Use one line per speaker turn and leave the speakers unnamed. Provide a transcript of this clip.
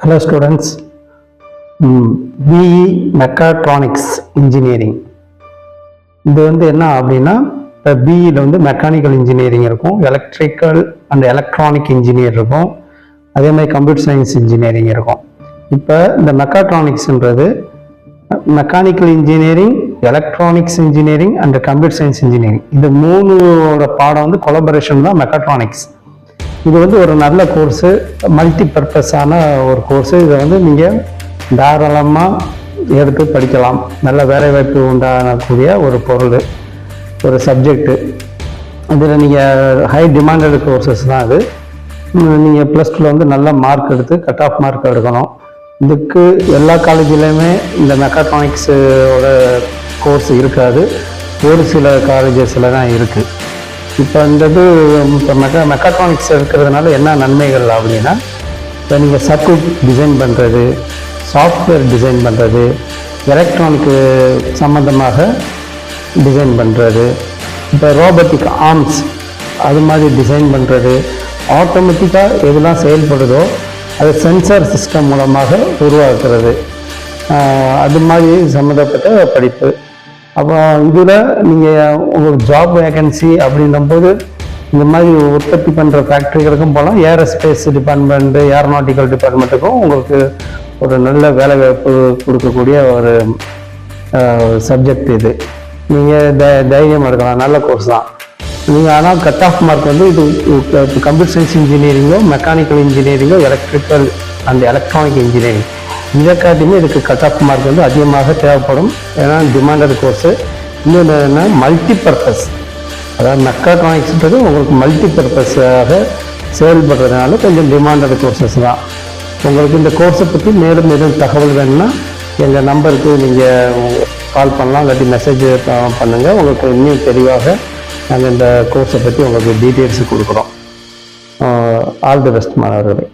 Hello students, BE Mechatronics Engineering. இது என்ன அப்படின்னா இப்போ பிஇயில் மெக்கானிக்கல் இன்ஜினியரிங் இருக்கும், எலக்ட்ரிக்கல் அண்ட் எலக்ட்ரானிக் இன்ஜினியர் இருக்கும், அதே மாதிரி கம்ப்யூட்டர் சயின்ஸ் இன்ஜினியரிங் இருக்கும். இப்போ இந்த மெக்காட்ரானிக்ஸ்ன்றது mechanical engineering, electronics engineering and computer science engineering, இந்த மூணோட பாடம் கொலாபரேஷன் தான் மெக்காட்ரானிக்ஸ். இது ஒரு நல்ல கோர்ஸு, மல்டி பர்பஸான ஒரு கோர்ஸு. இதை நீங்கள் தாராளமாக எடுத்து படிக்கலாம். நல்ல வேலைவாய்ப்பு உண்டாகக்கூடிய ஒரு பொருள், ஒரு சப்ஜெக்டு. இதில் நீங்கள் ஹை டிமாண்டட் கோர்சஸ் தான் அது. நீங்கள் ப்ளஸ் டூவில் நல்ல மார்க் எடுத்து கட் ஆஃப் மார்க் எடுக்கணும். இதுக்கு எல்லா காலேஜ்லேயுமே இந்த மெக்காட்ரானிக்ஸோட கோர்ஸ் இருக்காது, ஒரு சில காலேஜஸில் தான் இருக்குது. இப்போ இப்போ மெக்காட்ரானிக்ஸ் இருக்கிறதுனால என்ன நன்மைகள் அப்படின்னா, இப்போ நீங்கள் சர்க்யூட் டிசைன் பண்ணுறது, சாஃப்ட்வேர் டிசைன் பண்ணுறது, எலக்ட்ரானிக்கு சம்மந்தமாக டிசைன் பண்ணுறது, இப்போ ரோபோட்டிக் ஆர்ம்ஸ் அது மாதிரி டிசைன் பண்ணுறது, ஆட்டோமேட்டிக்காக எதெல்லாம் செயல்படுதோ அது சென்சார் சிஸ்டம் மூலமாக உருவாக்குறது, அது மாதிரி சம்மந்தப்பட்ட படிப்பு. அப்போ இதில் நீங்கள் உங்களுக்கு ஜாப் வேகன்சி அப்படின்னும்போது இந்த மாதிரி உற்பத்தி பண்ணுற ஃபேக்ட்ரிகளுக்கும் போகலாம், ஏரோஸ்பேஸ் டிபார்ட்மெண்ட்டு, ஏரோநாட்டிக்கல் டிபார்ட்மெண்ட்டுக்கும் உங்களுக்கு ஒரு நல்ல வேலைவாய்ப்பு கொடுக்கக்கூடிய ஒரு சப்ஜெக்ட் இது. நீங்கள் தைரியம் எடுக்கலாம், நல்ல கோர்ஸ் தான். நீங்கள் ஆனால் கட் ஆஃப் மார்க் இது கம்ப்யூட்டர் சயின்ஸ் இன்ஜினியரிங்கோ, மெக்கானிக்கல் இன்ஜினியரிங்கோ, எலக்ட்ரிக்கல் அண்ட் எலக்ட்ரானிக் இன்ஜினியரிங், இதை காட்டியுமே இதுக்கு கட் ஆஃப் மார்க் அதிகமாக தேவைப்படும். ஏன்னா டிமாண்டட் கோர்ஸு. இன்னொன்று என்ன, மல்டி பர்பஸ், அதாவது மெக்காட்ரானிக்ஸ்ன்றது உங்களுக்கு மல்டி பர்பஸாக செயல்படுறதுனால கொஞ்சம் டிமாண்டட் கோர்சஸ் தான். உங்களுக்கு இந்த கோர்ஸை பற்றி மேலும் எதுவும் தகவல் வேணும்னா எங்கள் நம்பருக்கு நீங்கள் கால் பண்ணலாம், இல்லாட்டி மெசேஜ் பண்ணுங்கள். உங்களுக்கு இன்னும் தெளிவாக நாங்கள் இந்த கோர்ஸை பற்றி உங்களுக்கு டீட்டெயில்ஸ் கொடுக்குறோம். ஆல் தி பெஸ்ட் மாணவர்களே.